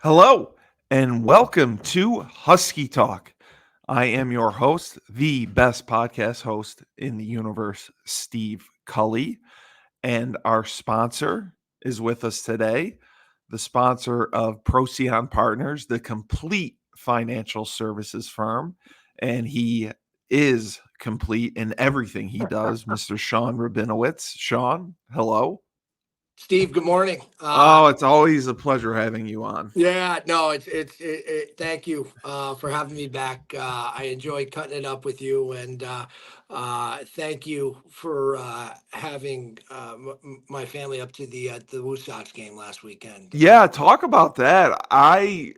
Hello, and welcome to Husky Talk. I am your host, the best podcast host in the universe, Steve Cully, and our sponsor is with us today, the sponsor of Procyon Partners, the complete financial services firm, and he is complete in everything he does, Mr. Sean Rabinowitz. Sean, hello. Steve, good morning. Oh, it's always a pleasure having you on. Yeah, no, thank you for having me back. I enjoy cutting it up with you, and thank you for having my family up to the WOOSOX game last weekend. Yeah, talk about that. I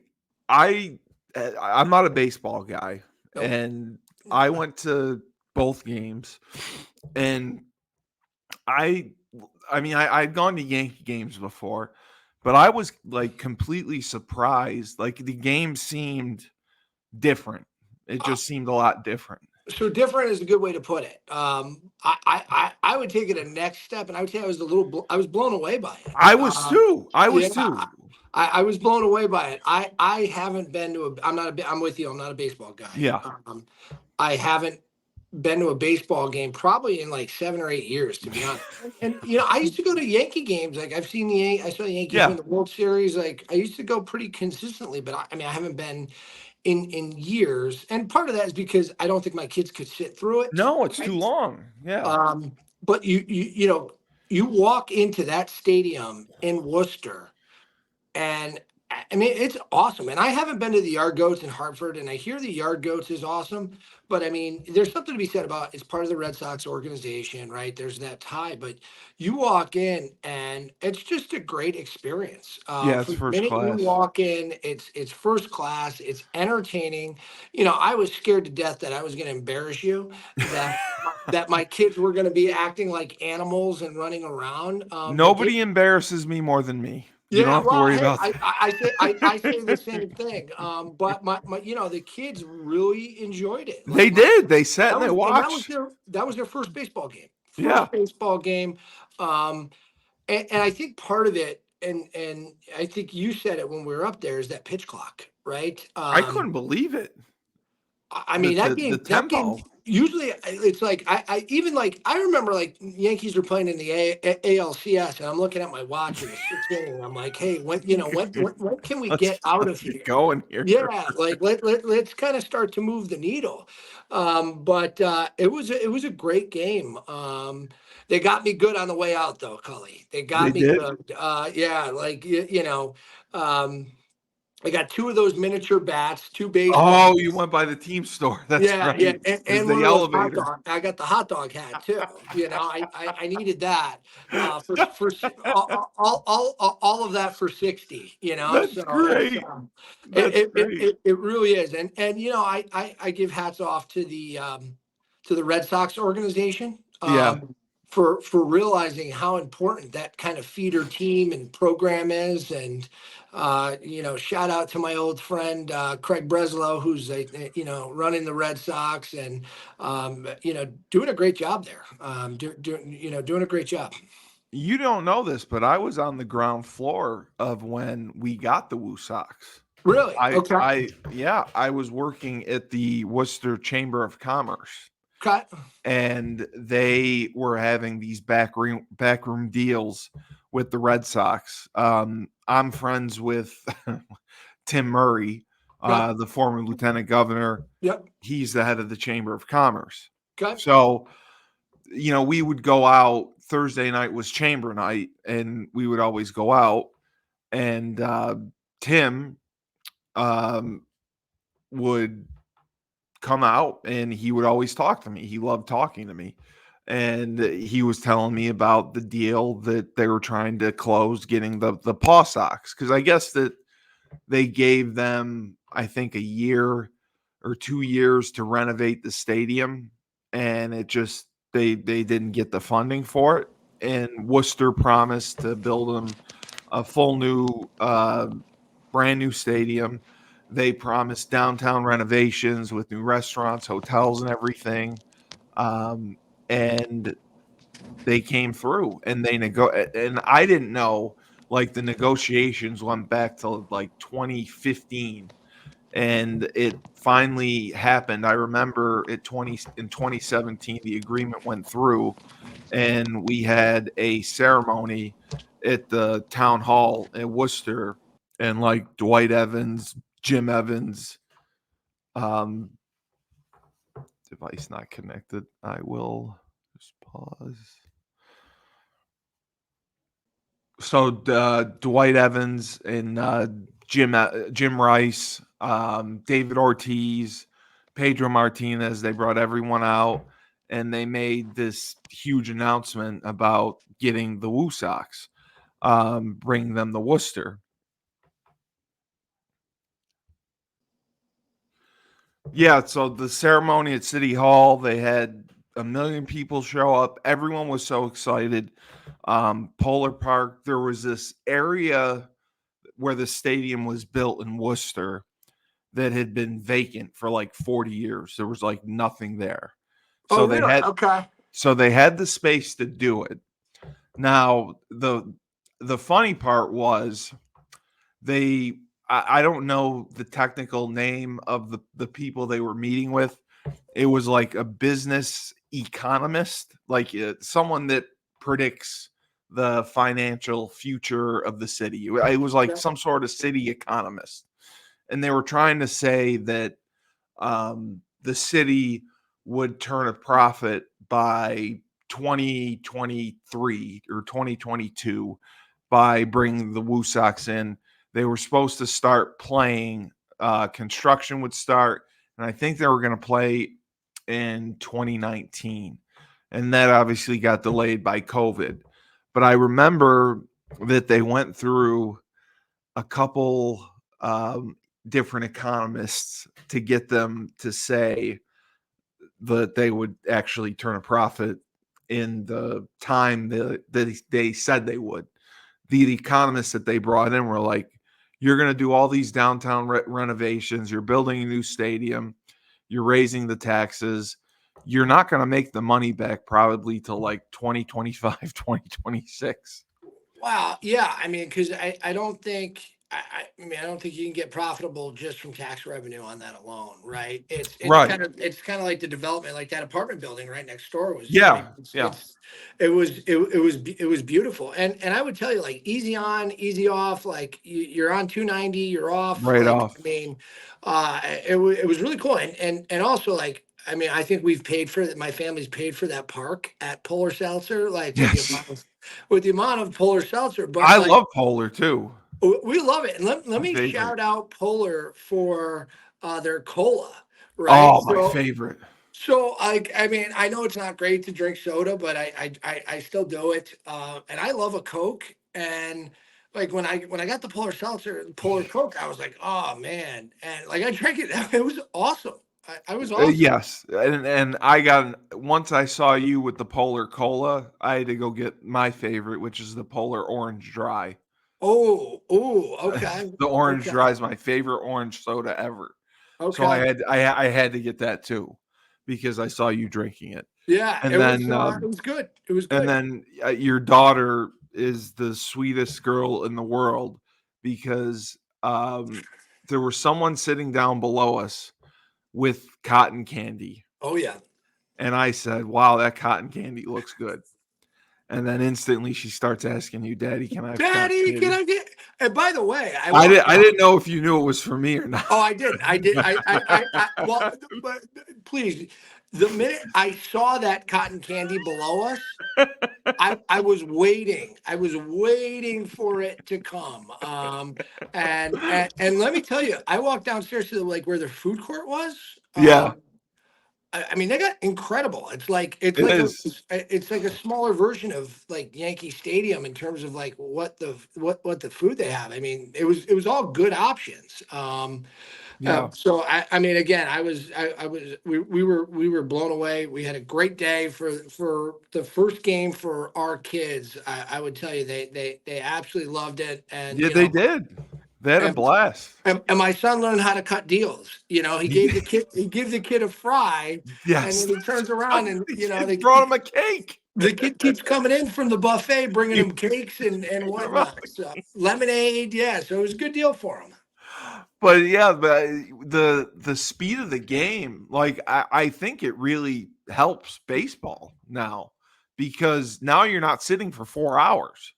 I'm not a baseball guy, Nope. and I went to both games, and I I'd gone to Yankee games before, but I was like completely surprised. Like the game seemed different. It Uh, just seemed a lot different. so different is a good way to put it. I would take it a next step, and I would say I was blown away by it. I was too. I Yeah, was too. I was blown away by it. I haven't been to a. I'm not a. I'm with you. I'm not a baseball guy. Yeah. I haven't been to a baseball game probably in like 7 or 8 years, to be honest. And I used to go to Yankee games. Like I saw the Yankees Yeah. win the World Series. Like I used to go pretty consistently, but I mean I haven't been in years. And part of that is because I don't think my kids could sit through it. No, it's too Right? long. Yeah. But you walk into that stadium in Worcester, and I mean, it's awesome. And I haven't been to the Yard Goats in Hartford, and I hear the Yard Goats is awesome. But I mean, there's something to be said about it's part of the Red Sox organization, right? There's that tie. But you walk in, and it's just a great experience. Yeah, it's From the first minute you class. walk in, it's first class. It's entertaining. I was scared to death that I was going to embarrass you, that my kids were going to be acting like animals and running around. But they Nobody embarrasses me more than me. You don't yeah, have to well, worry hey, about that. I say the same thing. But my the kids really enjoyed it. They Like did. They sat and they that was watched. their first baseball game. Yeah. First baseball game. Um, and I think part of it, and I think you said it when we were up there, is that pitch clock, right? I couldn't believe it. I The mean the the that game tempo. usually it's like I even like I remember like Yankees were playing in the ALCS, and I'm looking at my watch and it's 6 and I'm like, hey, when can we get out Let's of get here? going here. Yeah, like let's kind of start to move the needle. But it was a great game. They got me good on the way out though, Cully. They They got me did. good. Yeah, like um, I got two of those miniature bats, two baseball. Oh, you went by the team store. That's Yeah, yeah, right. Is and the one of those hot elevator. dog. I got the hot dog hat too. I needed that for all of that for 60. That's So it's great. That's great. it really is. And I give hats off to the Red Sox organization Yeah. for realizing how important that kind of feeder team and program is. And shout out to my old friend Craig Breslow, who's running the Red Sox and doing a great job there. Doing a great job. You don't know this, but I was on the ground floor of when we got the WooSox. Really? Okay. I was working at the Worcester Chamber of Commerce, Okay. and they were having these backroom deals with the Red Sox. I'm friends with Tim Murray, Okay. the former lieutenant governor. Yep. He's the head of the Chamber of Commerce. Okay. So, we would go out. Thursday night was chamber night, and we would always go out. And Tim um, would come out, and he would always talk to me. He loved talking to me. And he was telling me about the deal that they were trying to close, getting the paw socks. Because I guess that they gave them, I think, a year or 2 years to renovate the stadium, and it just they didn't get the funding for it. And Worcester promised to build them a full new, brand new stadium. They promised downtown renovations with new restaurants, hotels, and everything. And they came through, and and I didn't know, like the negotiations went back to like 2015, and it finally happened. I remember in 2017 the agreement went through, and we had a ceremony at the town hall in Worcester, and like Dwight Evans, Jim Evans, um, device not connected. I will just pause. So Dwight Evans and Jim Rice, David Ortiz, Pedro Martinez. They brought everyone out, and they made this huge announcement about getting the WOOSOX, bringing them to Worcester. Yeah, so the ceremony at City Hall, they had a million people show up. Everyone was so excited. Polar Park, there was this area where the stadium was built in Worcester that had been vacant for like 40 years. There was like nothing there. Oh, So really? Okay. they had the space to do it. Now, the funny part was they I don't know the technical name of the people they were meeting with. It was like a business economist, like someone that predicts the financial future of the city. It was like Yeah. some sort of city economist, and they were trying to say that the city would turn a profit by 2023 or 2022 by bringing the WooSox in. They were supposed to start playing. Construction would start, and I think they were going to play in 2019, and that obviously got delayed by COVID. But I remember that they went through a couple different economists to get them to say that they would actually turn a profit in the time that they said they would. The economists that they brought in were like, you're going to do all these downtown renovations, you're building a new stadium, you're raising the taxes, you're not going to make the money back probably till like 2025, 2026. Wow. Yeah. I mean, because I don't think I mean I don't think you can get profitable just from tax revenue on that alone, right? Right. It's kind of like the development, like that apartment building right next door was. I Yeah. mean, Yeah. it was beautiful, and I would tell you like easy on, easy off. Like you're on 290, you're off. Right Like off. I mean, it was really cool, and also like. I mean, I think we've paid for that. My family's paid for that park at Polar Seltzer, like Yes. with the amount of Polar Seltzer, but I like love Polar too. we love it. And let My me favorite. shout out Polar for their cola, right? Oh, my favorite. So I mean, I know it's not great to drink soda, but I still do it. And I love a Coke. And like when I got the Polar Seltzer, Polar Coke, I was like, oh man. And like I drank it. It was awesome. I was awesome. Yes, and I got once I saw you with the Polar Cola, I had to go get my favorite, which is the Polar Orange Dry. Oh, okay. The Orange Okay. Dry is my favorite orange soda ever. So Okay. I had to get that too because I saw you drinking it. Yeah, And then it was good. It was and good. then your daughter is the sweetest girl in the world because there was someone sitting down below us with cotton candy. Oh yeah. And I said, "Wow, that cotton candy looks good." And then instantly she starts asking you, "Daddy, can I have cotton Daddy, can candy?" I get? And by the way, I walked I out. didn't know if you knew it was for me or not. Oh, I did. I did. Well, but please, the minute I saw that cotton candy below us, I was waiting. I was waiting for it to come. And let me tell you, I walked downstairs to like where the food court was. Yeah, I mean, they got incredible. it is. It's like a smaller version of like Yankee Stadium in terms of like what the food they have. I mean, it was all good options. Yeah. So I mean, again, I was we were blown away. We had a great day for the first game for our kids. I would tell you they absolutely loved it, and Yeah, you they know did. They had a And, blast. and my son learned how to cut deals. He gave the kid a fry, and Yes. then he turns around and The kid brought him a cake. the kid keeps coming in from the buffet, bringing He him cakes and was bringing him whatnot. So, lemonade, yeah. So it was a good deal for him. But yeah, the speed of the game, like I think it really helps baseball now because now you're not sitting for 4 hours.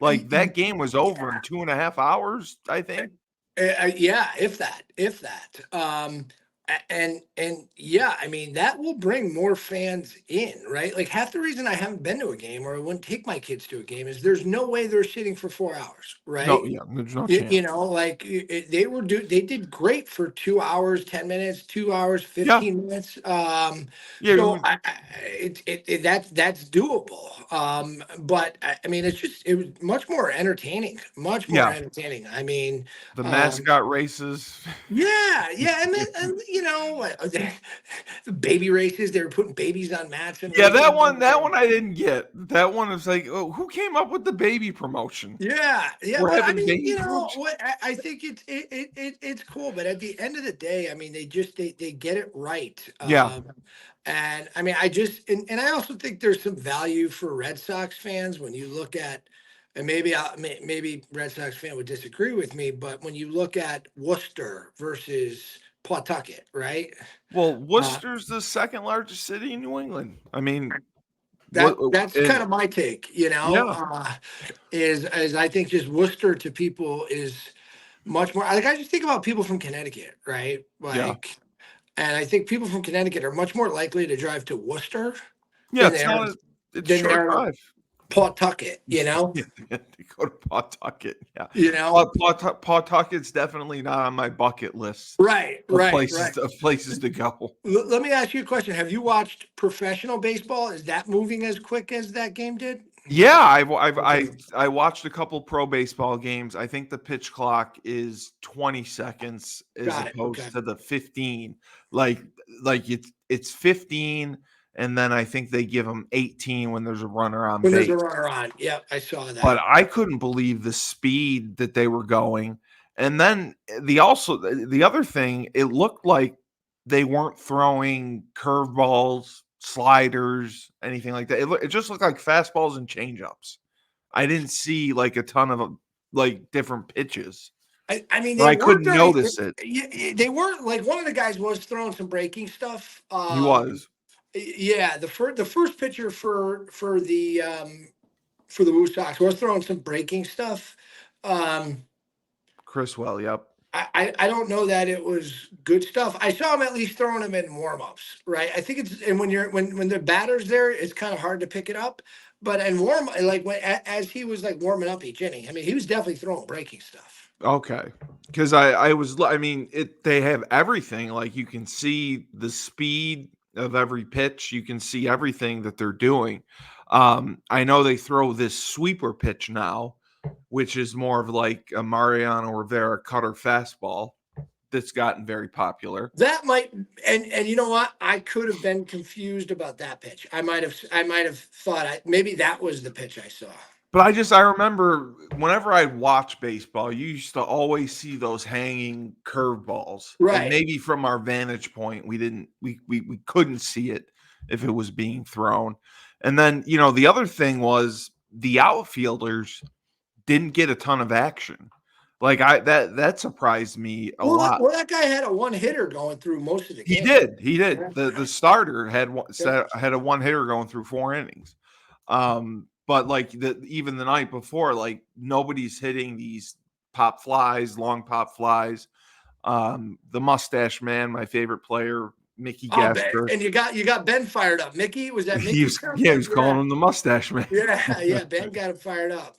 Like that game was over in Yeah. 2.5 hours, I think. Yeah, if that. And yeah, I mean that will bring more fans in, right? Like half the reason I haven't been to a game or I wouldn't take my kids to a game is there's no way they're sitting for 4 hours, No, right? yeah, there's no chance. Like they did great for 2 hours, 10 minutes, 2 hours, Yeah, 15 minutes. yeah, So that's doable. But I mean, it was much more entertaining, much more yeah. entertaining. I mean, The um, mascot races. yeah, and then the baby races, they were putting babies on mats and Yeah, racing them. that one I didn't get. That one was like, oh, who came up with the baby promotion? Yeah, We're but I having mean, baby promotion. what I think it's cool, but at the end of the day, I mean, they get it right. Yeah. And I mean, and I also think there's some value for Red Sox fans when you look at, and maybe Red Sox fan would disagree with me, but when you look at Worcester versus Pawtucket, right? Well, Uh, Worcester's the second largest city in New England. I mean, what that's kind and of my take, yeah. is I think just Worcester to people is much more like I just think about people from Connecticut, right? Yeah. Like, and I think people from Connecticut are much more likely to drive to Worcester Yeah, than it's they not are a it's a than they short are drive. Pawtucket, Yeah, to go to Pawtucket, yeah. you know? Pawtucket's definitely not on my bucket list Right, of right, right. places to go. Let me ask you a question. Have you watched professional baseball? Is that moving as quick as that game did? Yeah, Okay. I watched a couple pro baseball games. I think the pitch clock is 20 seconds as Got it. Okay. opposed to the 15. Like it's 15 and then I think they give them 18 when there's a runner on When there's a base. runner on. Yep, I saw But that. I couldn't believe the speed that they were going. And then the other thing, it looked like they weren't throwing curveballs, sliders, anything like that. It just looked like fastballs and changeups. I didn't see like a ton of like different pitches, I mean, or they I weren't couldn't very. notice it. They weren't like one of the guys was throwing some breaking stuff. He was Yeah, the first pitcher for the WOOSOX was throwing some breaking stuff. Um, Chriswell. Yep. I don't know that it was good stuff. I saw him at least throwing them in warm-ups, right? I think it's and when the batter's there, it's kind of hard to pick it up. But in like as he was like warming up each inning, I mean, he was definitely throwing breaking stuff. Okay. Because I was, I mean, they have everything. Like you can see the speed of every pitch. You can see everything that they're doing. I know they throw this sweeper pitch now, which is more of like a Mariano Rivera cutter fastball that's gotten very popular. That might and you know what? I could have been confused about that pitch. I might have thought maybe that was the pitch I saw. But I remember whenever I'd watch baseball, you used to always see those hanging curveballs. And Right. maybe from our vantage point, we couldn't see it if it was being thrown. And then, the other thing was the outfielders didn't get a ton of action. Like that surprised me a Well, lot. that guy had a one hitter going through most of the He game. did. He did. Yeah. The starter had Yeah. had a one hitter going through 4 innings. But like even the night before, like nobody's hitting these pop flies, long pop flies. The Mustache Man, my favorite player, Micky Oh, Ben, Gasper. and you got Ben fired up. Mickey, was that He Mickey? was he was calling Yeah, him the Mustache Man. yeah. Ben got him fired up.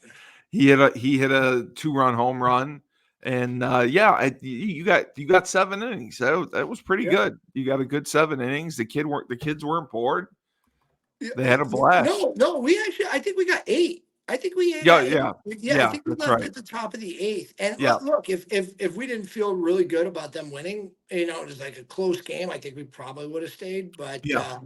He hit a 2-run home run. And yeah, you got 7 innings. That was pretty Yeah. good. You got a good 7 innings. The kids weren't bored. Yeah, They had a blast. no. I think we got 8. I think we Yeah, got 8. yeah, Yeah, I yeah. think we That's left right. at the top of the 8th. And Yeah, look, if we didn't feel really good about them winning, it was like a close game. I think we probably would have stayed. But yeah.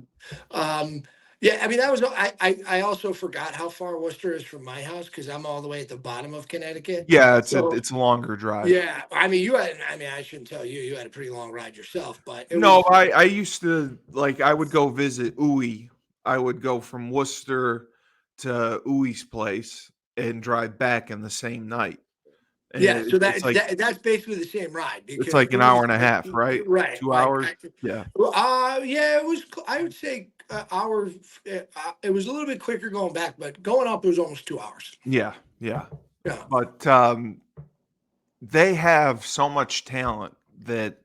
um, Yeah, I mean that was I also forgot how far Worcester is from my house because I'm all the way at the bottom of Connecticut. Yeah, So it's a longer drive. yeah, I mean you had I mean I shouldn't tell you you had a pretty long ride yourself, but it No, was I used to like I would go visit Uwe. I would go from Worcester to Uwe's place and drive back in the same night. And yeah. So it's like that's basically the same ride it's because like it an was hour and a half, right? right 2 like hours? Yeah. yeah it was I would say hour it was a little bit quicker going back, but going up it was almost 2 hours. Yeah, yeah. Yeah, But, they have so much talent that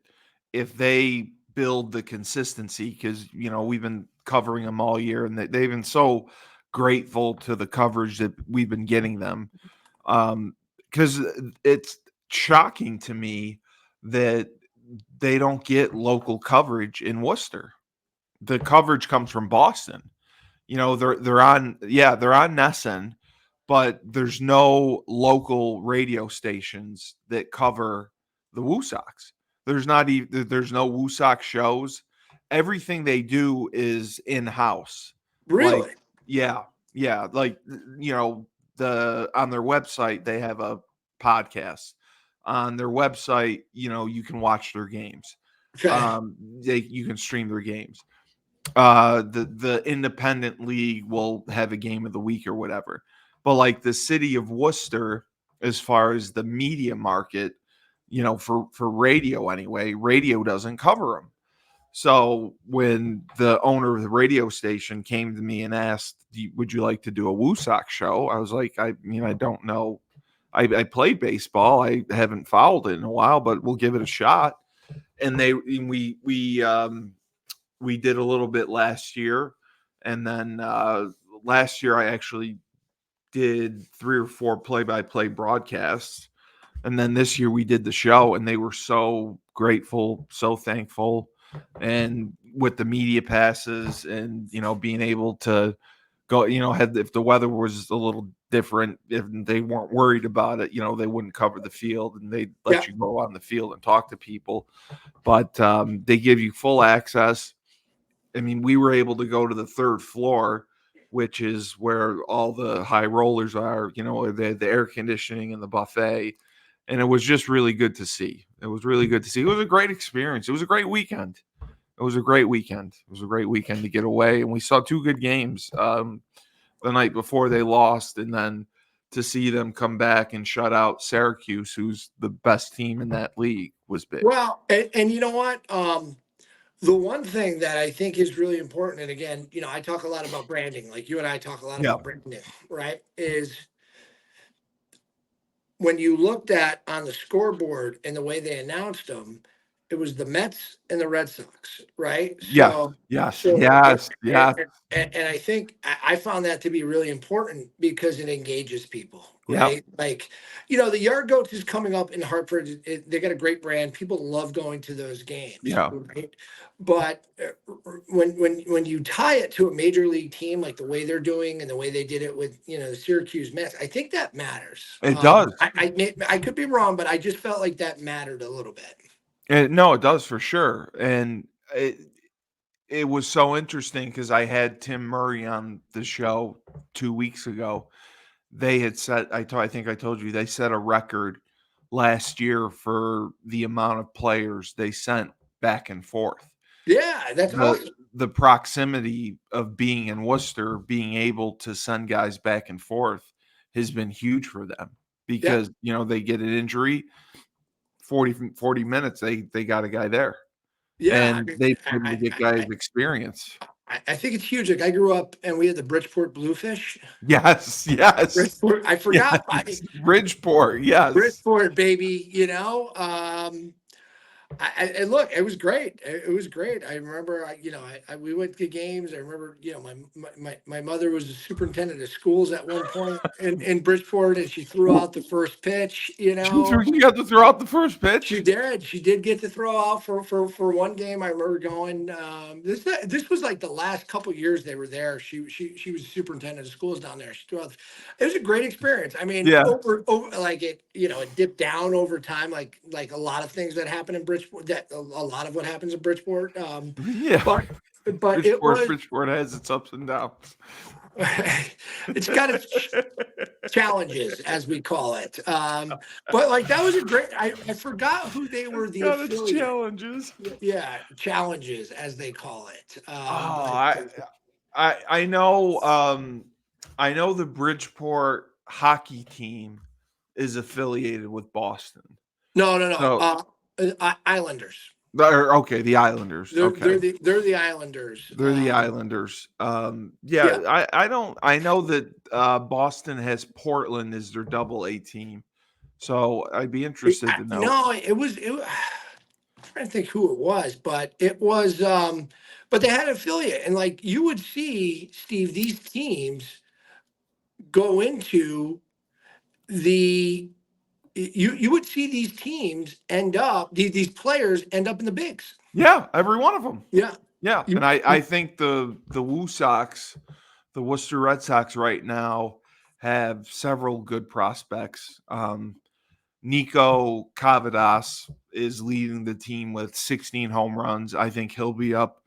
if they build the consistency, because we've been covering them all year, and they've been so grateful to the coverage that we've been getting them. Because it's shocking to me that they don't get local coverage in Worcester. The coverage comes from Boston. They're on, yeah, they're on Nesson, but there's no local radio stations that cover the WooSox. There's no WooSox shows. Everything they do is in house. Like, really. yeah, yeah, like the on their website they have a podcast. On their website, you can watch their games. Okay. You can stream their games. The independent league will have a game of the week or whatever. But like the city of Worcester, as far as the media market, for radio anyway, radio doesn't cover them. So when the owner of the radio station came to me and asked, "Would you like to do a WooSox show?" I was like, I mean, I don't know. I play baseball. I haven't fouled it in a while, but we'll give it a shot. And we did a little bit last year, and then last year I actually did 3 or 4 play-by-play broadcasts, and then this year we did the show, and they were so grateful, so thankful, and with the media passes, and being able to go, had if the weather was a little different, if they weren't worried about it, they wouldn't cover the field, and they'd Yeah. let you go on the field and talk to people, but they give you full access. I mean, we were able to go to the 3rd floor, which is where all the high rollers are, the air conditioning and the buffet. And it was just really good to see. It was really good to see. It was a great experience. It was a great weekend. It was a great weekend. It was a great weekend to get away. And we saw 2 good games the night before they lost. And then to see them come back and shut out Syracuse, who's the best team in that league, was big. Well, and you know what? The one thing that I think is really important, and again, I talk a lot about branding, like you and I talk a lot Yeah. about branding, right? Is when you looked at on the scoreboard and the way they announced them, it was the Mets and the Red Sox, right? Yes. So, Yes. so, Yes. Yes. and I think I found that to be really important because it engages people, Yep. right? Like, the Yard Goats is coming up in Hartford. They got a great brand. People love going to those games, Yeah. right? But when you tie it to a major league team like the way they're doing and the way they did it with the Syracuse Mets, I think that matters. It does. I could be wrong, but I just felt like that mattered a little bit. No, it does for sure. And it was so interesting because I had Tim Murray on the show 2 weeks ago. They had set, I think I told you, they set a record last year for the amount of players they sent back and forth. Yeah, that's The awesome. the proximity of being in Worcester, being able to send guys back and forth has been huge for them Yeah, because, they get an injury, 40 minutes, they got a guy there. yeah. And they've been able to I, get I, guys I, experience. I think it's huge. Like I grew up and we had the Bridgeport Bluefish. Yes, yes, Bridgeport, I forgot. yes. Bridgeport, yes. Bridgeport, baby. And look, it was great. It was great. I remember, we went to games. I remember, my mother was the superintendent of schools at one point in Bridgeport, and she threw W out the first pitch. She got to throw out the first She pitch? did. She did get to throw out for one game. I remember going. This was like the last couple years they were there. She was the superintendent of schools down there. She threw out. It was a great experience. I mean, Yeah. over like it dipped down over time, like a lot of things that happen in Bridgeport. That a lot of what happens in Bridgeport. Yeah. But but it was Bridgeport has its ups and downs. it's got its challenges, as we call it. But like that was a great. I forgot who they were It's the got its affiliate. challenges. Yeah, challenges as they call it. Oh, But I know the Bridgeport hockey team is affiliated with Boston. no, no, no. So Islanders. okay, the Islanders. Okay. They're the Islanders. They're the Islanders. Yeah, Yeah. I don't I know that Boston has Portland as their double A team. So I'd be interested to know. No, I'm trying to think who it was, but it was but they had an affiliate, and like you would see, Steve, these teams go into the you would see these teams end up these players end up in the bigs. Yeah, every one of them. Yeah. Yeah, You, and I think the WooSoX, the Worcester Red Sox right now have several good prospects. Nico Cavadas is leading the team with 16 home runs. I think he'll be up.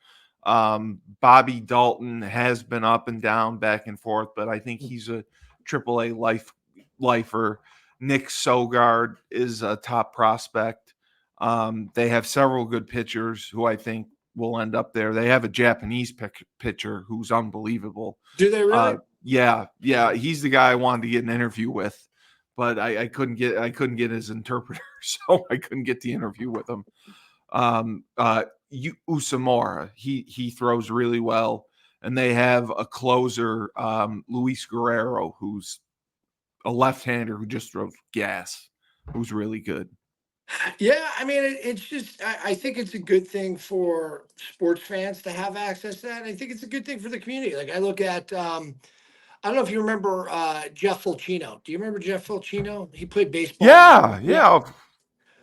Bobby Dalton has been up and down, back and forth, but I think he's a AAA lifer. Nick Sogard is a top prospect. They have several good pitchers who I think will end up there. They have a Japanese pitcher who's unbelievable. do they really? Yeah, he's the guy I wanted to get an interview with, but I couldn't get his interpreter, so I couldn't get the interview with him. Usamora, he throws really well, and they have a closer, Luis Guerrero, who's a left-hander who just throws gas, who's really good. Yeah, I mean, it's just I think it's a good thing for sports fans to have access to that. I think it's a good thing for the community. Like I look at I don't know if you remember Jeff Fulcino. Do you remember Jeff Fulcino? He played baseball. Yeah.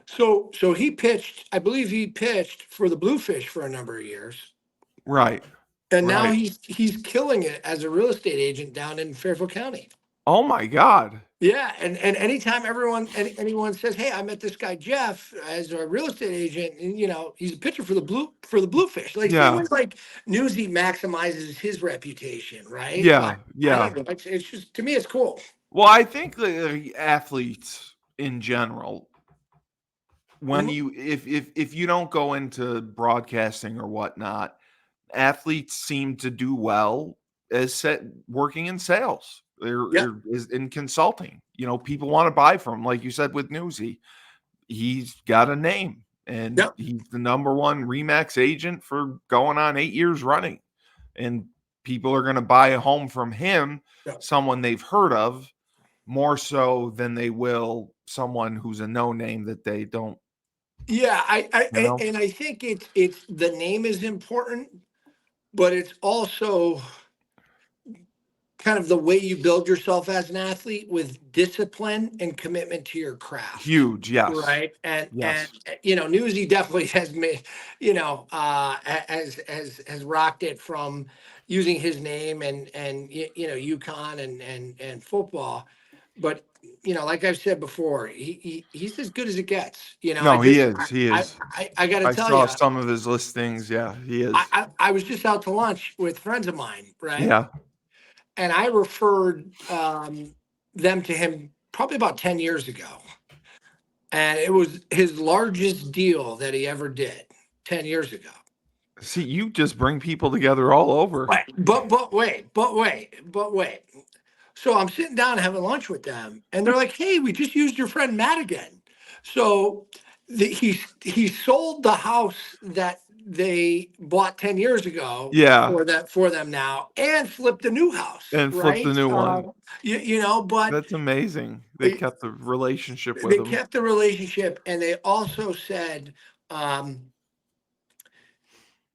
So he pitched, I believe he pitched for the Bluefish for a number of years. Right. And now he's killing it as a real estate agent down in Fairfield County. Oh my God. Yeah, and anytime anyone says, "Hey, I met this guy Jeff as a real estate agent," and he's a pitcher for the Bluefish. Like same way like Newsy maximizes his reputation, right? Yeah, I don't know. It's just, to me, it's cool. Well, I think the athletes in general, when you if you don't go into broadcasting or whatnot, athletes seem to do well as working in sales. They're in consulting. People want to buy from, like you said with Newsy. He's got a name, and he's the number one Remax agent for going on 8 years running. And people are going to buy a home from him, someone they've heard of, more so than they will someone who's a no name that they don't. Yeah, and I think it's the name is important, but it's also kind of the way you build yourself as an athlete with discipline and commitment to your craft. Huge, yes. Right. And Newsy definitely has made, has rocked it from using his name and UConn and football. But like I've said before, he's as good as it gets. No, he is. I got to tell you, I saw some of his listings. Yeah, he is. I was just out to lunch with friends of mine, right? Yeah. And I referred them to him probably about 10 years ago. And it was his largest deal that he ever did 10 years ago. See, you just bring people together all over. But wait. So I'm sitting down having lunch with them, and they're like, "Hey, we just used your friend Matt again." So he sold the house that they bought 10 years ago for them now, and flipped a new house flipped the new one. But that's amazing. They kept the relationship with him. They kept the relationship, and they also said,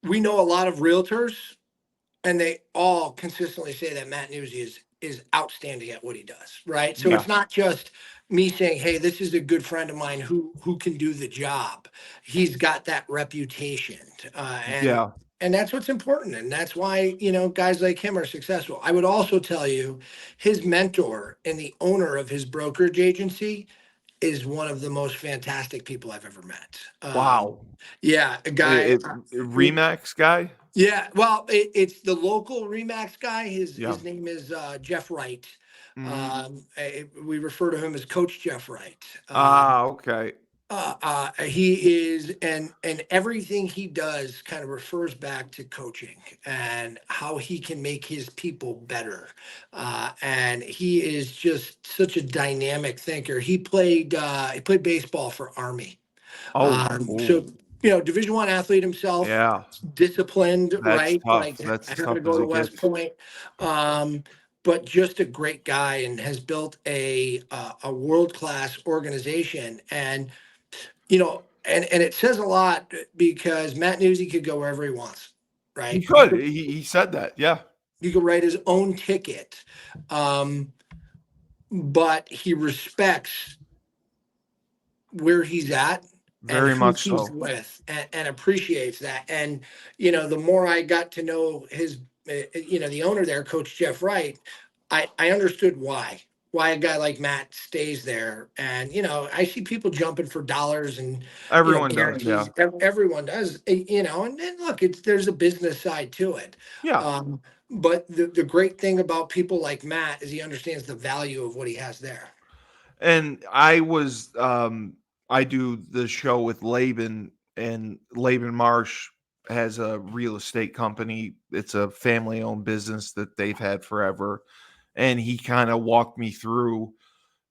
we know a lot of realtors, and they all consistently say that Matt Newsy is outstanding at what he does, right? So it's not just me saying, "Hey, this is a good friend of mine who can do the job." He's got that reputation, and that's what's important, and that's why guys like him are successful. I would also tell you, his mentor and the owner of his brokerage agency is one of the most fantastic people I've ever met. Wow. Yeah, a guy. Remax guy? Yeah, well, it's the local Remax guy. Yeah. His name is Jeff Wright. Mhm. We refer to him as Coach Jeff Wright. Okay. He is, and everything he does kind of refers back to coaching and how he can make his people better. And he is just such a dynamic thinker. He played baseball for Army. Oh, So oh, Division I athlete himself, yeah. disciplined, That's right? tough. Like That's having to tough go as to it West gets. Point, but just a great guy and has built a world class organization. And and it says a lot because Matt Newsy could go wherever he wants, He right? could. He said that. Yeah. He could write his own ticket, um, but he respects where he's at and Very who much he's so. with, and appreciates that. And the more I got to know the owner there, Coach Jeff Wright, I understood why a guy like Matt stays there. And I see people jumping for dollars and Everyone does. Yeah. guarantees. Everyone does. And look, there's a business side to it. Yeah. But the great thing about people like Matt is he understands the value of what he has there. And I do the show with Laban, and Laban Marsh has a real estate company. It's a family owned business that they've had forever. And he kind of walked me through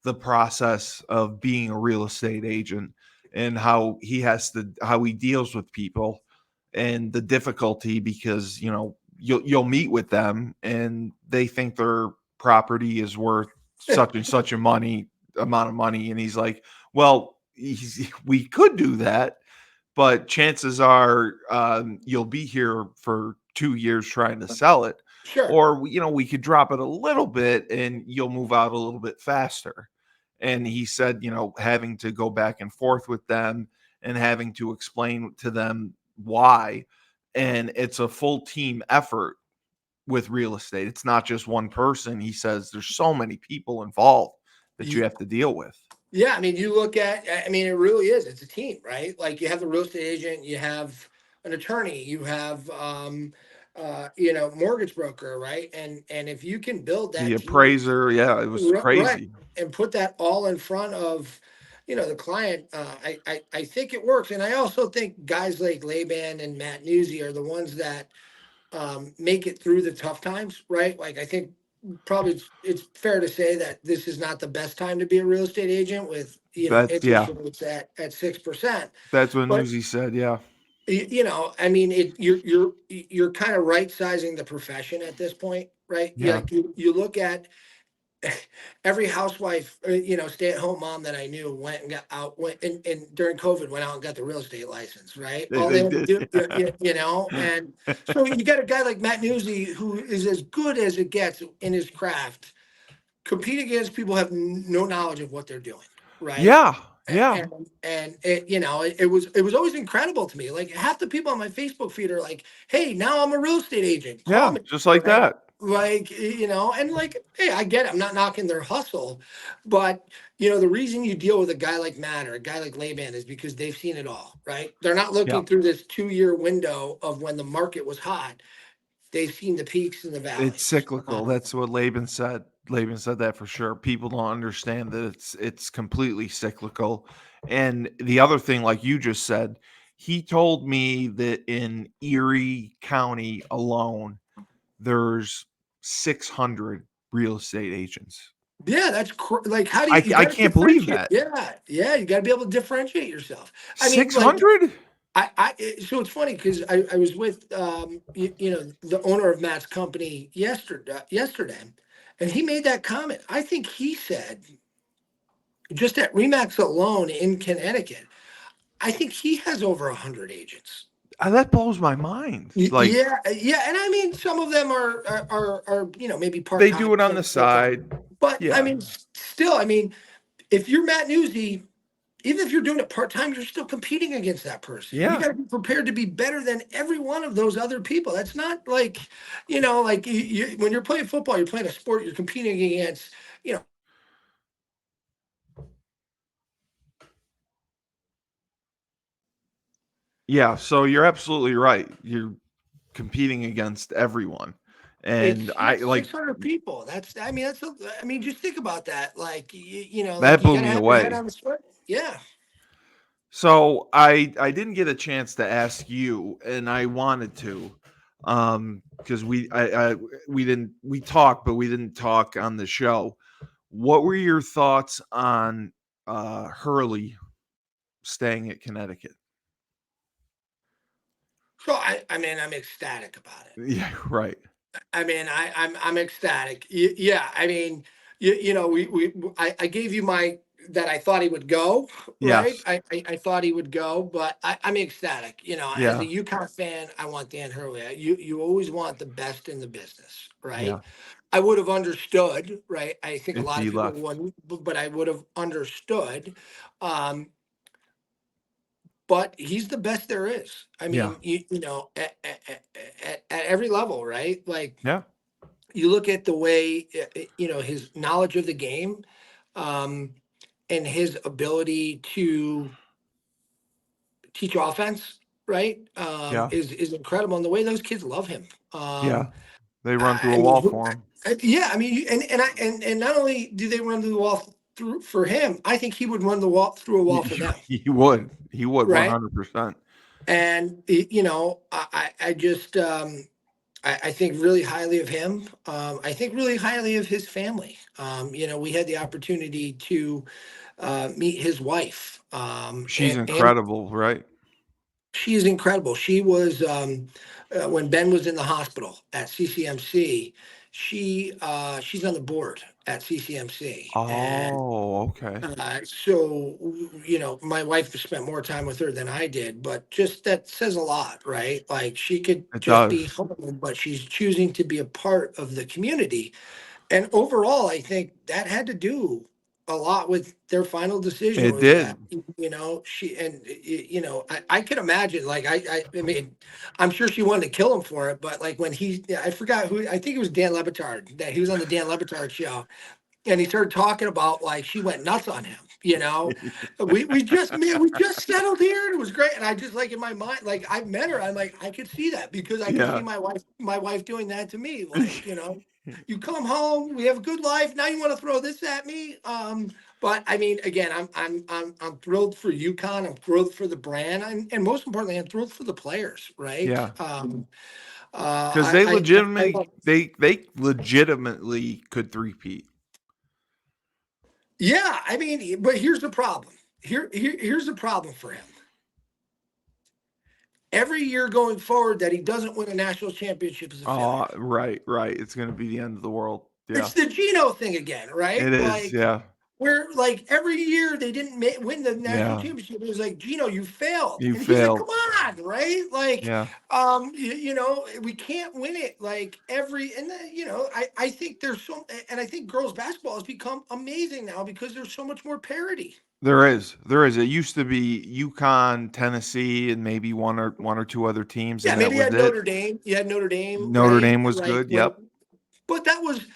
the process of being a real estate agent and how he deals with people and the difficulty, because you'll meet with them and they think their property is worth such and such a money amount of money, and he's like, well, we could do that, but chances are you'll be here for 2 years trying to sell it, Sure. or we could drop it a little bit and you'll move out a little bit faster. And he said, having to go back and forth with them and having to explain to them why. And it's a full team effort with real estate. It's not just one person. He says there's so many people involved that you have to deal with. Yeah, I mean, you look at, I mean, it really is. It's a team, right? Like you have the real estate agent, you have an attorney, you have, mortgage broker, right? And if you can build The that team, appraiser, yeah, it was right, crazy. and put that all in front of, the client, I think it works. And I also think guys like Laban and Matt Newsy are the ones that make it through the tough times, right? Like I think probably it's fair to say that this is not the best time to be a real estate agent with interest Yeah, rates at 6%. that's what But Newsy said. Yeah, I mean, you're kind of right sizing the profession at this point, right? Yeah, yeah. like you look at every housewife, stay at home mom that I knew went and got out, and during COVID went out and got the real estate license, right? All they They had to did. do, and so you got a guy like Matt Newsy who is as good as it gets in his craft, compete against people who have no knowledge of what they're doing, right? Yeah, yeah, And it was always incredible to me. Like half the people on my Facebook feed are like, "Hey, now I'm a real estate agent. Call yeah, me." just like Right? that. Like and like, hey, I get it. I'm not knocking their hustle, but the reason you deal with a guy like Matt or a guy like Laban is because they've seen it all, right? They're not Yeah. looking through this 2-year window of when the market was hot. They've seen the peaks and the It's valleys. cyclical. That's what Laban said. Laban said that for sure. People don't understand that it's completely cyclical. And the other thing, like you just said, he told me that in Erie County alone, there's 600 real estate agents. Yeah, like how do you I got to can't believe differentiate? that. Yeah, you got to be able to differentiate yourself. I mean, like 600? so it's funny because I was with the owner of Matt's company yesterday, and he made that comment. I think he said just at Remax alone in Connecticut, I think he has over 100 agents. That blows my mind. Like, Yeah, and I mean some of them are maybe part they time, do it on some the full time, side. but I Yeah. mean still, I mean if you're Matt Newsy, even if you're doing it part time, you're still competing against that person. You Yeah. got to be prepared to be better than every one of those other people. That's not like, like when you're playing football, you're playing a sport, you're competing against, Yeah, so you're absolutely right. You're competing against everyone. And It's I yeah, like 600 people. I mean, just think about that. Like like that you blew got to me have your head away. on the swivel. Yeah. So I didn't get a chance to ask you, and I wanted to, because we talked, but we didn't talk on the show. What were your thoughts on Hurley staying at Connecticut? So I mean, I'm ecstatic about it. Yeah, right. I mean, I'm ecstatic. Yeah, I mean, I gave you my that I thought he would go, right? Yes. I thought he would go, but I'm ecstatic. As a Yeah. UConn fan, I want Dan Hurley. You always want the best in the business, right? Yeah. I would have understood, right? I think a If lot of he people left. wouldn't, but I would have understood. Um, but he's the best there is. I Yeah. mean, at every level, right? Like Yeah. you look at the way his knowledge of the game, um, and his ability to teach offense, right, Yeah. is incredible, and the way those kids love him. Yeah. They run through I a mean, wall for him. yeah, I mean, and not only do they run through the wall through for him, I think he would run the wall through a wall for them, He would. He would right? 100%. And I just I think really highly of him. I think really highly of his family. We had the opportunity to meet his wife, She's and incredible, right? she is incredible. She was when Ben was in the hospital at CCMC. She's on the board at CCMC, and Oh, okay. so my wife spent more time with her than I did, but just that says a lot, right? Like she could It just be does. home, but she's choosing to be a part of the community. And overall, I think that had to do a lot with their final decision It was that, did. she and I could imagine like I mean, I'm sure she wanted to kill him for it, but like when I forgot who, I think it was Dan Lebitard, that he was on the Dan Lebitard show, and he started talking about like she went nuts on him. We just settled here and it was great. And I just like in my mind, like I met her, I'm like I could see that because I could see Yeah. my wife doing that to me. Like you come home, we have a good life. Now you want to throw this at me. But I mean, again, I'm thrilled for UConn. I'm thrilled for the brand, and most importantly, I'm thrilled for the players. Right? Yeah. Because I, I love. they legitimately could three-peat. Yeah, I mean, but here's the problem. Here's the problem for him. Every year going forward that he doesn't win a national championship is a Oh, failure. right, right. It's gonna be the end of the world. Yeah. It's the Geno thing again, It right? is. Like Yeah. where like every year they didn't win the national Yeah. championship. It was like Geno, you failed, You and he's like, failed. "Come on, right? Like, Yeah. we can't win it like every." And then, I think there's so, and I think girls basketball has become amazing now because there's so much more parity. There is. There is. It used to be UConn, Tennessee, and maybe one or two other teams, Yeah, and that maybe you was had it. Notre Dame. You had Notre Dame, Notre right? Dame was Like good. when, Yep. but that was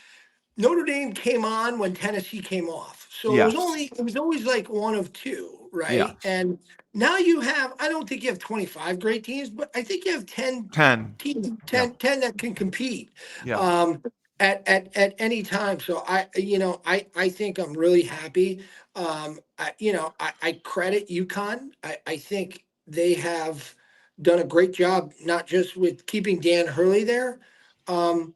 Notre Dame came on when Tennessee came off. So Yes. it was always like one of two, right? Yes. And now you have, I don't think you have 25 great teams, but I think you have 10 10. teams, Yeah. 10 that can compete Yeah. um, at any time. So I think I'm really happy. I credit UConn. I think they have done a great job, not just with keeping Dan Hurley there, um,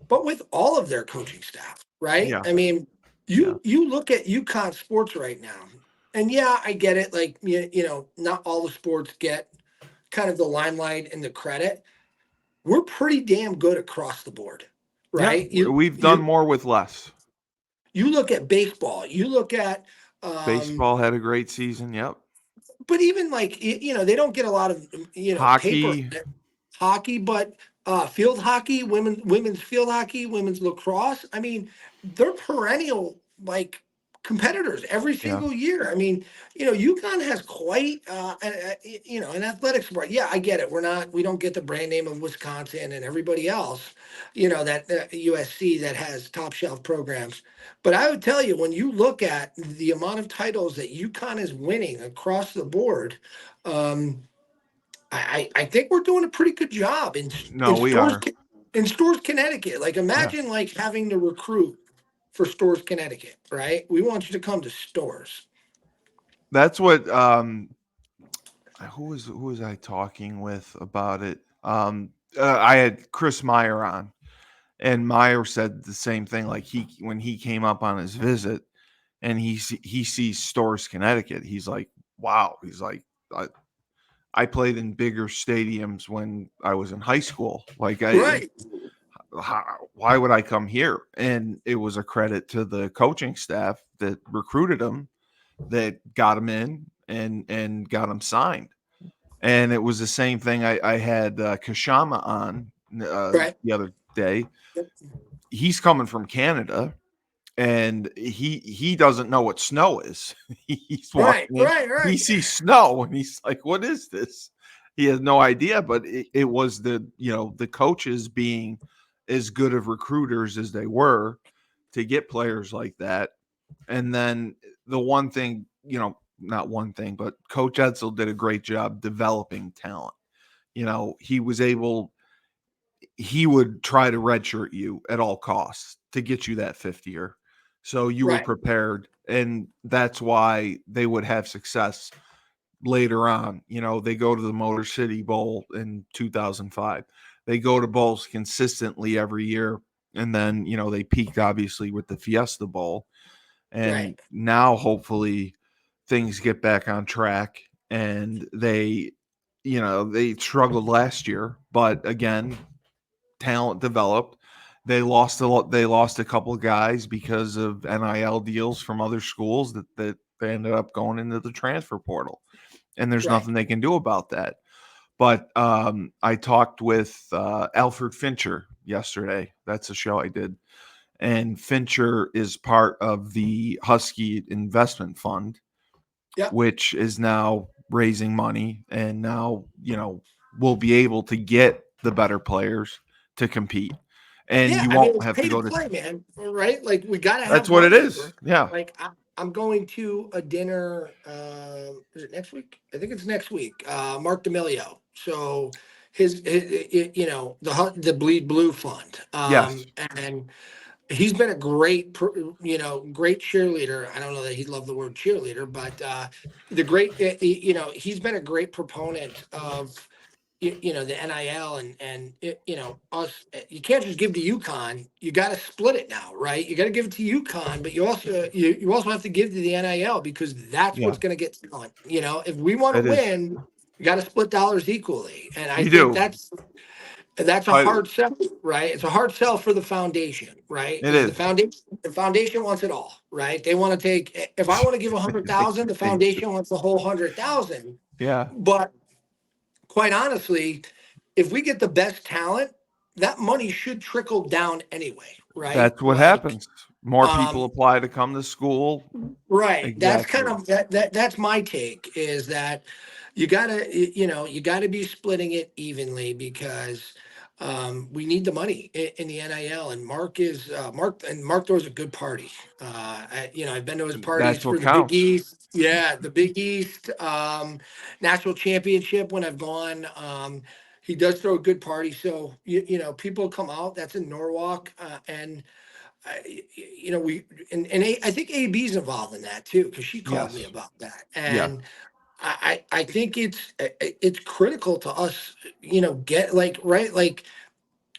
but with all of their coaching staff, right? Yeah. I mean, Yeah. you look at UConn sports right now, and yeah, I get it. Like not all the sports get kind of the limelight and the credit. We're pretty damn good across the board, Yeah. right? We've done more with less. You look at baseball, you look at um, Baseball had a great season. Yep. but even like they don't get a lot of paper Hockey. hockey, but field hockey, women's field hockey, women's lacrosse. I mean, they're perennial like competitors every Yeah. single year. I mean, UConn has quite an athletic sport. Yeah, I get it. We don't get the brand name of Wisconsin and everybody else, that USC that has top shelf programs. But I would tell you, when you look at the amount of titles that UConn is winning across the board, um, I think we're doing a pretty good job in No, we are. Stores Connecticut. Like Yeah. imagine like having to recruit for Stores Connecticut, right? We want you to come to Stores. That's what who was I talking with about it? I had Chris Meyer on, and Meyer said the same thing. Like when he came up on his visit, and he sees Stores Connecticut, he's like, wow. He's like, I played in bigger stadiums when I was in high school. Like Right, why would I come here? And it was a credit to the coaching staff that recruited him, that got him in and got him signed. And it was the same thing. I had Kashama on right, the other day. He's coming from Canada, and he doesn't know what snow is. He's right, walking in, right, he right, sees snow, and he's like, "What is this?" He has no idea. But it was the coaches being as good of recruiters as they were to get players like that. And then the one thing, not one thing, but Coach Edsel did a great job developing talent. He was able, he would try to redshirt you at all costs to get you that fifth year. So you were right, prepared. And that's why they would have success later on. They go to the Motor City Bowl in 2005. They go to bowls consistently every year. And then, they peaked obviously with the Fiesta Bowl. And right. now hopefully things get back on track, and they struggled last year, but again, talent developed. They lost a lot. They lost a couple of guys because of NIL deals from other schools that they ended up going into the transfer portal, and there's Right. nothing they can do about that. But I talked with Alfred Fincher yesterday. That's a show I did, and Fincher is part of the Husky Investment Fund, Yep. which is now raising money, and now we'll be able to get the better players to compete, and Yeah, you I mean won't it's have to pay to go to. play, man. Right? Like we gotta That's have what it money. is. Yeah. Like I'm going to a dinner. Is it next week? I think it's next week. Mark D'Amelio. So the Bleed Blue Fund. Yes. And he's been a great, great cheerleader. I don't know that he'd love the word cheerleader, but he's been a great proponent of the NIL and us. You can't just give to UConn. You got to split it now, right? You got to give it to UConn, but you also have to give to the NIL because that's Yeah. what's going to get talent. If we want to It is. win, you got to split dollars equally, and I You think do. that's a But hard sell, right? It's a hard sell for the foundation, right? it Because the is. foundation wants it all, right? They want to take. If I want to give a hundred They thousand, the take foundation wants the whole 100,000. Yeah. But quite honestly, if we get the best talent, that money should trickle down anyway, right? That's what happens. More people Um, apply to come to school. right. That's kind Exactly. of that's my take is that you gotta be splitting it evenly because we need the money in the NIL, and Mark throws a good party. I've been to his parties That's for what the Big counts. East. Yeah, the Big East national championship when I've gone. He does throw a good party, so people come out. That's in Norwalk, and we I think AB's involved in that too because she called me Yes. about that, Yeah. and I think it's critical to us, get like right like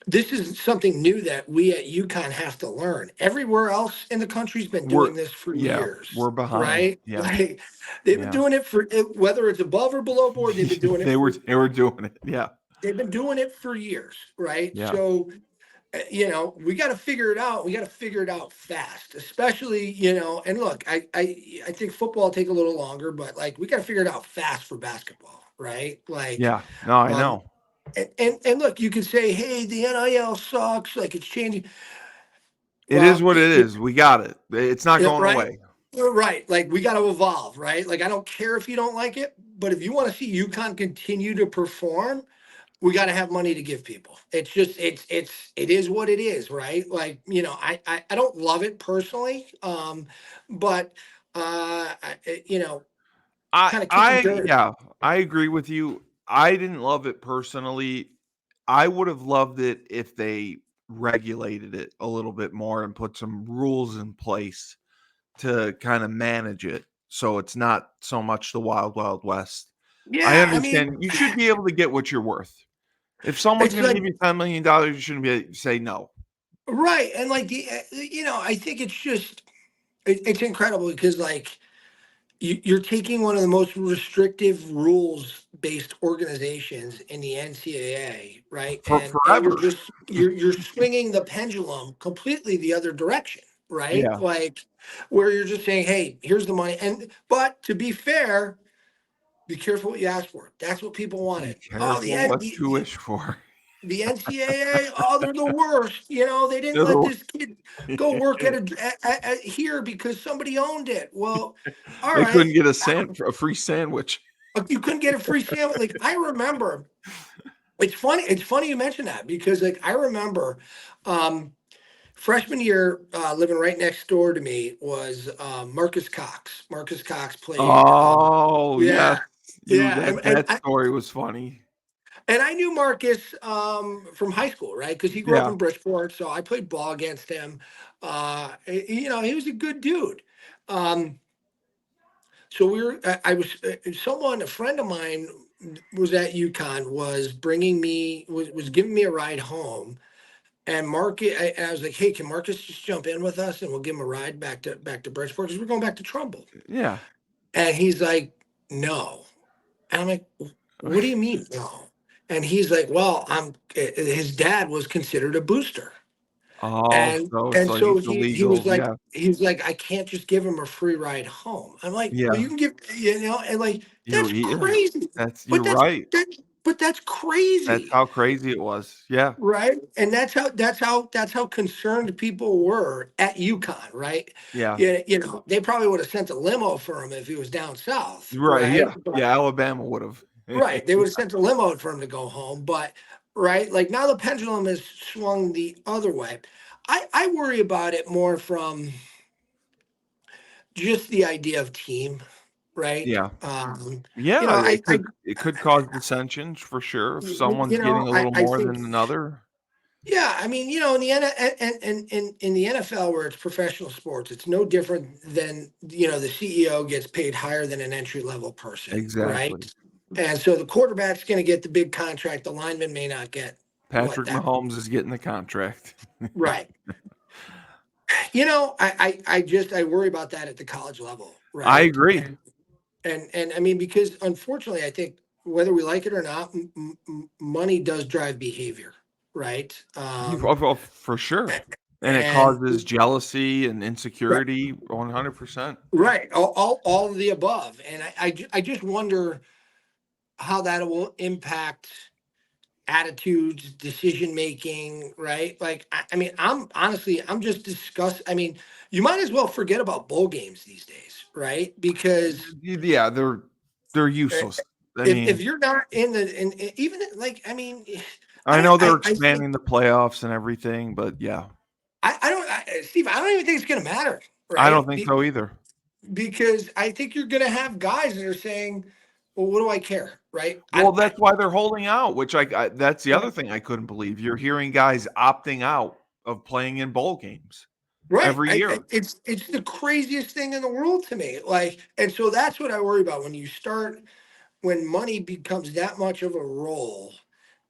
this is something new that we at UConn have to learn. Everywhere else in the country's been We're doing this for yeah, years, we're behind. right? Yeah. Like they've been Yeah. doing it for whether it's above or below board, they've been doing it they were for they were doing it. Yeah. years, right? Yeah. So we got to figure it out. We got to figure it out fast, especially, and look, I think football will take a little longer, but like we got to figure it out fast for basketball, right? Like, Yeah. No, I um, know. and look, you can say, hey, the NIL sucks, like it's changing. It is Well, what it is. We got it. It's not going right, away. right. Like we got to evolve, right? Like I don't care if you don't like it, but if you want to see UConn continue to perform, we got to have money to give people. It's just it is what it is, right? Like I don't love it personally, but I kind of kicking I dirt. yeah, I agree with you. I didn't love it personally. I would have loved it if they regulated it a little bit more and put some rules in place to kind of manage it so it's not so much the wild, wild west. I Yeah, I mean, understand you should be able to get what you're worth. If someone's it's going to like give you $10 million, you shouldn't be able to say no. right, and like I think it's just it's incredible because like you're taking one of the most restrictive rules based organizations in the NCAA, right? For And forever. you're swinging the pendulum completely the other direction, right? Yeah. Like where you're just saying, "Hey, here's the money." And but to be fair, be careful what you ask for. That's what people Be wanted. Oh, careful what you wish for. the NCAA, oh, they're the worst. They didn't They're the let wor- this kid go work at here because somebody owned it. Well, all They couldn't right. get a free sandwich. You couldn't get a free sandwich. Like I remember, it's funny. It's funny you mentioned that because like I remember, um, freshman year, living right next door to me was Marcus Cox. Marcus Cox played. Oh, yes. Yeah, You yeah, that story was funny. and I knew Marcus from high school, right? Because he grew up Yeah. in Bridgeport, so I played ball against him. He was a good dude. Um, so I was someone, a friend of mine was at UConn, was bringing me, was giving me a ride home. And I was like, hey, can Marcus just jump in with us and we'll give him a ride back to Bridgeport because we're going back to Trumbull. Yeah. And he's like, no. And I'm like, what do you mean, no? And he's like, well, his dad was considered a booster. Oh, And so it's and like so it's he was illegal. like Yeah. he's like I can't just give him a free ride home. I'm like, well, Yeah. you can give and like that's Yeah. crazy. You're But right. that's That's crazy. how crazy it was. Yeah. Right. And that's how concerned people were at UConn, right? Yeah. Yeah, they probably would have sent a limo for him if he was down south, Right. right? Yeah. Yeah. Alabama would have. Right. They would have sent a limo for him to go home. But right, like now the pendulum has swung the other way. I worry about it more from just the idea of team, right? Yeah. Yeah. I It could cause dissensions for sure if someone's getting a little I more think than another. yeah, I mean, in the in the NFL where it's professional sports, it's no different than the CEO gets paid higher than an entry level person, right? Exactly. And so the quarterback's going to get the big contract. The lineman may not get what Patrick that Mahomes is getting the contract. right. I worry about that at the college level, I right? agree. And I mean because unfortunately, I think whether we like it or not, money does drive behavior, right? For sure. And it And causes jealousy and insecurity 100%. right, all of the above, and I just wonder how that will impact attitudes, decision making, right? Like, I mean, I'm just disgust. I mean, you might as well forget about bowl games these days, right? Because Yeah, they're uh, useless. I if mean, you're not even like, I mean, I know they're I think expanding the playoffs and everything, but yeah, I don't, Steve, I don't even think it's going to matter, I don't right? think so either. Because I think you're going to have guys that are saying, well, what do I care, right? Well, that's why they're holding out, which that's the other Right. thing I couldn't believe. You're hearing guys opting out of playing in bowl games Right. every year. It's the craziest thing in the world to me. Like, and so that's what I worry about when money becomes that much of a role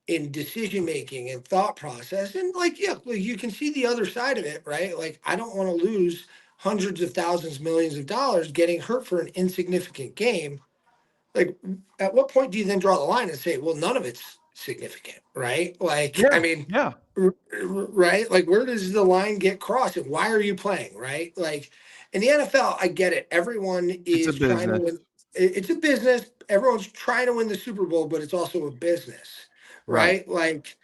in decision making and thought process. And like, yeah, like you can see the other side of it, right? Like, I don't want to lose hundreds of thousands, millions of dollars getting hurt for an insignificant game. Like, at what point do you then draw the line and say, well, none of it's significant, right? Like, I Yeah, mean, yeah. right? Like, where does the line get crossed and why are you playing, right? Like, in the NFL, I get it. Everyone It's a is trying to business. win. It's a business. Everyone's trying to win the Super Bowl, but it's also a business, Right. right? Like,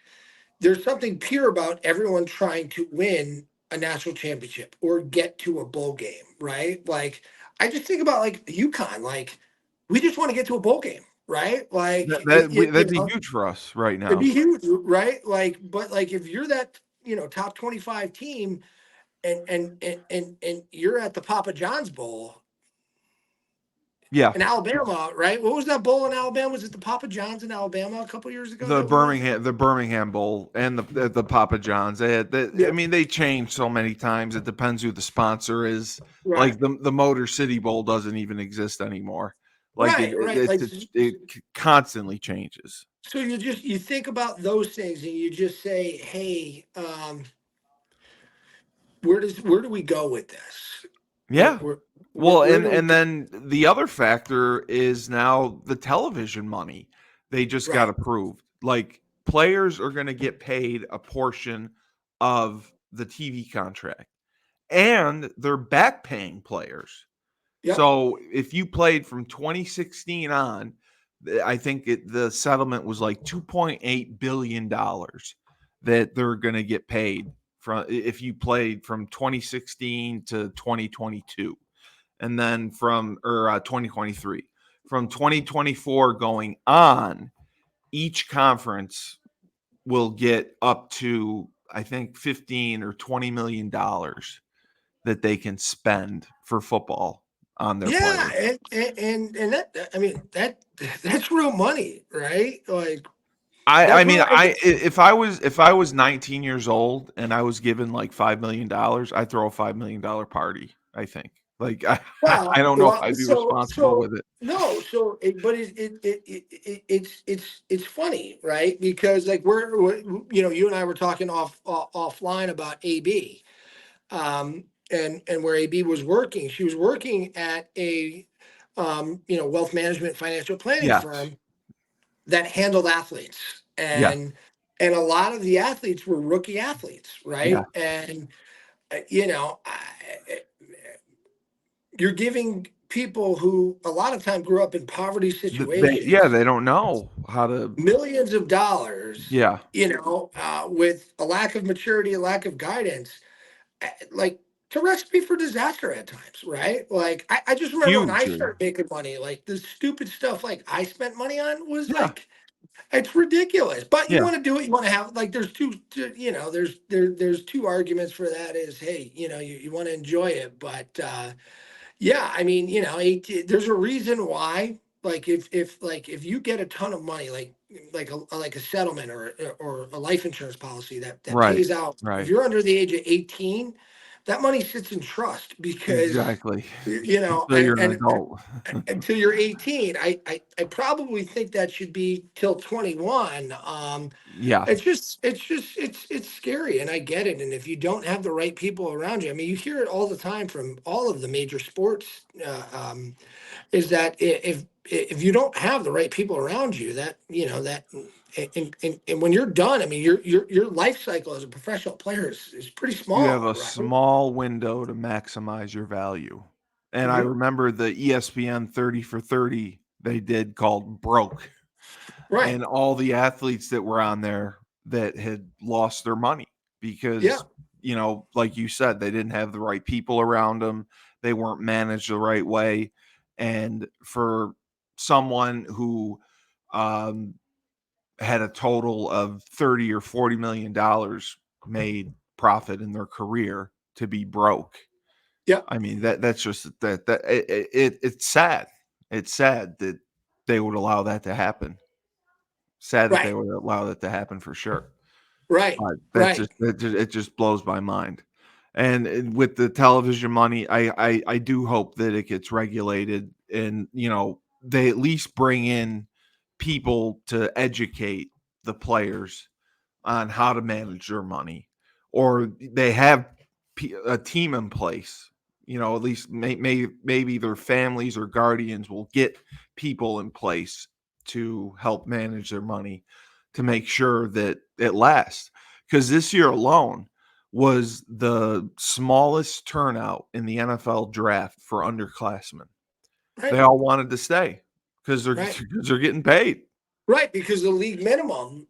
there's something pure about everyone trying to win a national championship or get to a bowl game, right? Like, I just think about like UConn, like, we just want to get to a bowl game, right? Like, That'd be huge for us right it'd now. be huge, right? Like, but like if you're that, top 25 team and you're at the Papa John's Bowl, Yeah. in Alabama, right? What was that bowl in Alabama? Was it the Papa John's in Alabama a couple years ago that we went? The Birmingham Bowl and the Papa John's. I Yeah, mean, they change so many times. It depends who the sponsor is. right, Like the Motor City Bowl doesn't even exist anymore. Like right. Like, it constantly changes. so you think about those things and you just say, hey, where do we go with this? Yeah. Well, Where do we and go? then the other factor is now the television money. They just got Right. approved. Like players are going to get paid a portion of the TV contract, and they're back paying players. Yep. So if you played from 2016 on, I think the settlement was like $2.8 billion that they're going to get paid from if you played from 2016 to 2022, and then from 2023, from 2024 going on, each conference will get up to I think 15 or 20 million dollars that they can spend for football on their Yeah, players. and I mean that's real money, right? Like I that's mean real. if I was 19 years old and I was given like $5 million, I'd throw a $5 million party. I think like I don't know if I'd be responsible So with it. no, but it's funny, right? Because like you and I were talking offline about AB, and where AB was working. She was working at a wealth management financial planning Yes. firm that handled athletes, Yeah. and a lot of the athletes were rookie athletes, Yeah. right? And you know, you're giving people who a lot of time grew up in poverty situations They don't know how to. millions of dollars, Yeah. with a lack of maturity, a lack of guidance, like it's a recipe for disaster at times, right? Like I just remember when I Hugely. started making money, like the stupid stuff like I spent money on was Yeah. like it's ridiculous. But you Yeah. want to do it, you want to have like there's there's two arguments for that is hey, you want to enjoy it, but yeah, I mean, there's a reason why. Like if you get a ton of money, like a settlement or a life insurance policy that Right. pays out, if Right. you're under the age of 18, that money sits in trust because Exactly. Until you're an and adult. until you're 18, I probably think that should be till 21. Yeah. It's scary, and I get it. And if you don't have the right people around you, I mean, you hear it all the time from all of the major sports, is that if you don't have the right people around you, that and when you're done, I mean, your life cycle as a professional player is pretty You have small, a right? small window to maximize your value. And I Mhm. remember the ESPN 30 for 30 they did called Broke, Right. and all the athletes that were on there that had lost their money Yeah. because, like you said, they didn't have the right people around them. They weren't managed the right way. And for someone who um, had a total of 30 or 40 million dollars made profit in their career to be broke. Yeah. I mean that's just it's sad. It's sad that they would allow that to happen. Sad that they Right. would allow that to happen for sure. Right. But Right. it just blows my mind. And with the television money, I do hope that it gets regulated and they at least bring in people to educate the players on how to manage their money, or they have a team in place. At least maybe their families or guardians will get people in place to help manage their money to make sure that it lasts. Because this year alone was the smallest turnout in the NFL draft for underclassmen. They Right. all wanted to stay because they're Right. because they're getting paid. Right, because the league minimum,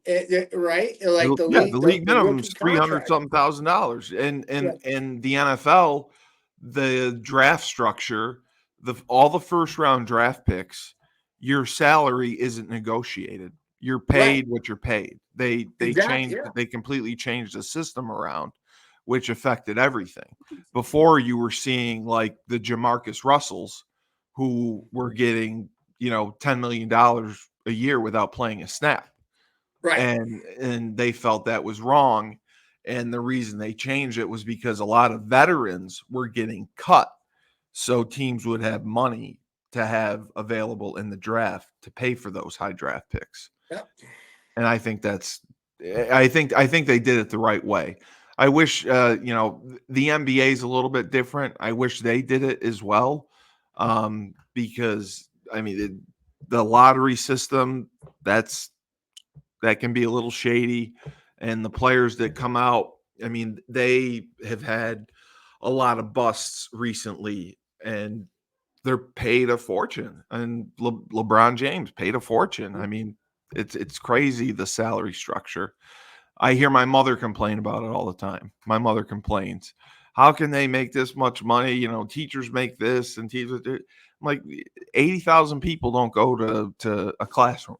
right? Like The league the minimum rookie is 300 contract. something $1,000, and Yeah. the NFL, the draft structure, all the first round draft picks, your salary isn't negotiated. You're Right. paid what you're paid. Exactly. Yeah. They completely changed the system around, which affected everything. Before you were seeing like the Jamarcus Russells who were getting, $10 million a year without playing a snap. Right. And they felt that was wrong. And the reason they changed it was because a lot of veterans were getting cut. So teams would have money to have available in the draft to pay for those high draft picks. Yep. And I think they did it the right way. I wish the NBA is a little bit different. I wish they did it as well, because I mean the lottery system that can be a little shady, and the players that come out. I mean, they have had a lot of busts recently, and they're paid a fortune. And LeBron James paid a fortune. I mean, it's crazy, the salary structure. I hear my mother complain about it all the time. My mother complains, how can they make this much money? Teachers make this, and teachers. I'm like, 80,000 people don't go to a classroom.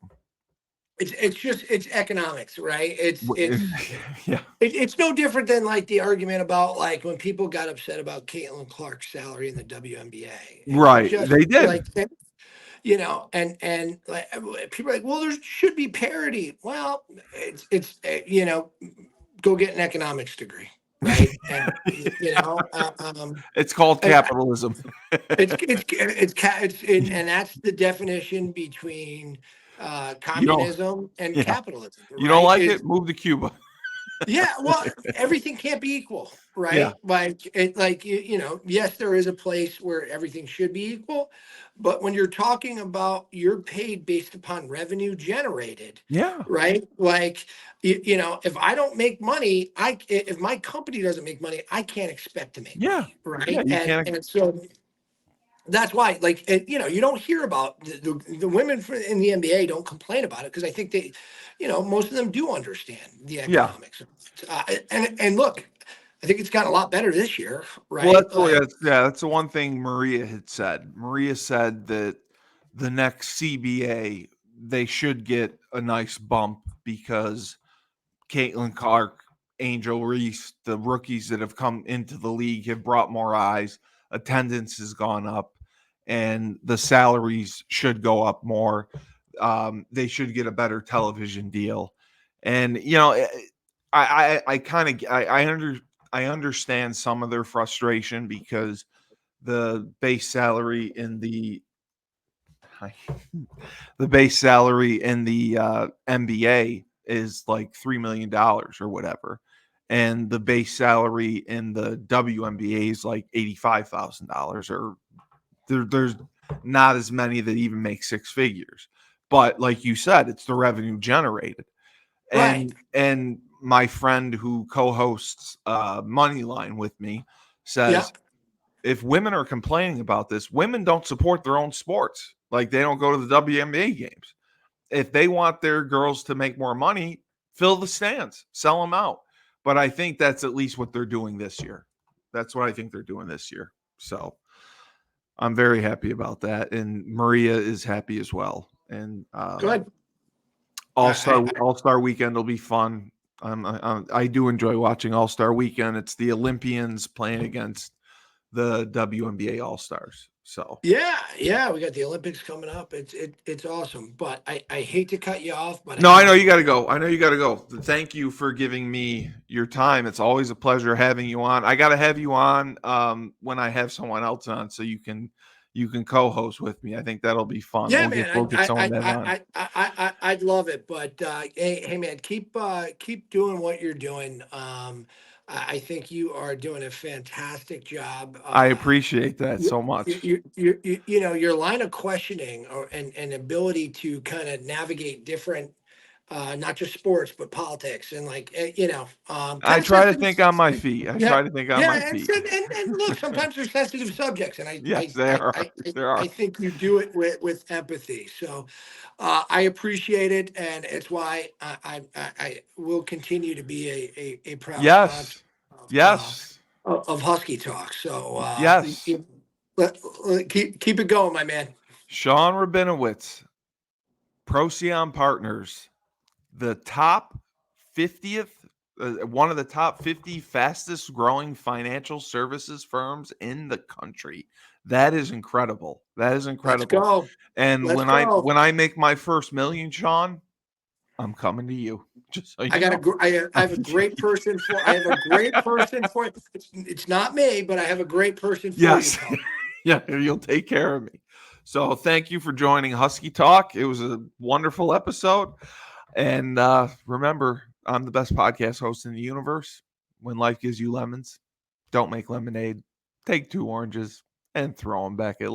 It's economics, right? Yeah, It's no different than like the argument about like when people got upset about Caitlin Clark's salary in the WNBA. It's right. just They did. like, and like people are like, well, there should be parity. Well, go get an economics degree, right? And It's called I- capitalism. and that's the definition between You don't, communism and yeah. capitalism, You don't right? like it? Move to Cuba. Yeah, well, everything can't be equal, Yeah, right? Yes, there is a place where everything should be equal, but when you're talking about you're paid based upon revenue generated, yeah, right? Like, if I don't make money, if my company doesn't make money, I can't expect to make yeah, money, yeah. right? You And can't. and so that's why, like, you don't hear about the women in the NBA don't complain about it because I think they, most of them do understand the Yeah. economics. And look, I think it's gotten a lot better this year, Well, right? Like, that's the one thing Maria had said. Maria said that the next CBA they should get a nice bump because Caitlin Clark, Angel Reese, the rookies that have come into the league have brought more eyes. Attendance has gone up, and the salaries should go up more. They should get a better television deal, and I kind of I understand some of their frustration because the base salary in the base salary in the NBA is like $3 million or whatever, and the base salary in the WNBA is like $85,000. Or there's not as many that even make six figures. But like you said, it's the revenue generated, right. and my friend who co-hosts Moneyline with me Yeah. says if women are complaining about this, women don't support their own sports. Like they don't go to the WNBA games. If they want their girls to make more money, fill the stands, sell them out. But I think that's at least what they're doing this year. That's what I think they're doing this year. So I'm very happy about that, and Maria is happy as well. And Good. All Star I All Star Weekend will be fun. I do enjoy watching All Star Weekend. It's the Olympians playing against the WNBA All Stars. So yeah, we got the Olympics coming up. It's awesome, but I hate to cut you off, but I no, I gotta know you got to go. go. I know you got to go. Thank you for giving me your time. It's always a pleasure having you on. I got to have you on when I have someone else on, so you can co-host with me. I think that'll be fun. Yeah, We'll man, get someone to have on. I'd love it, but hey, man, keep doing what you're doing. I think you are doing a fantastic job. I appreciate that You, so much. your line of questioning and ability to kind of navigate different, not just sports but politics and like kind I of try to sensitive. think on my feet. I Yeah, try to think on my yeah, and, feet. so- and look, sometimes they're sensitive subjects, and Yes, they are. There I are. think you do it with empathy. So I appreciate it, and it's why I will continue to be a proud sponsor Yes. of Yes. Husky Talk. So Yes. keep it going, my man. Sean Rabinowitz, Procyon Partners, the top 50th, one of the top 50 fastest growing financial services firms in the country. That is incredible. That is Let's incredible. go. And Let's go. when I make my first million, Sean, I'm coming to you. Just so you know. I have a great person for. I have a great person for. It's not me, but I have a great person for Yes. you, Cully. Yeah, you'll take care of me. So thank you for joining Husky Talk. It was a wonderful episode. And remember, I'm the best podcast host in the universe. When life gives you lemons, don't make lemonade. Take 2 oranges and throw them back at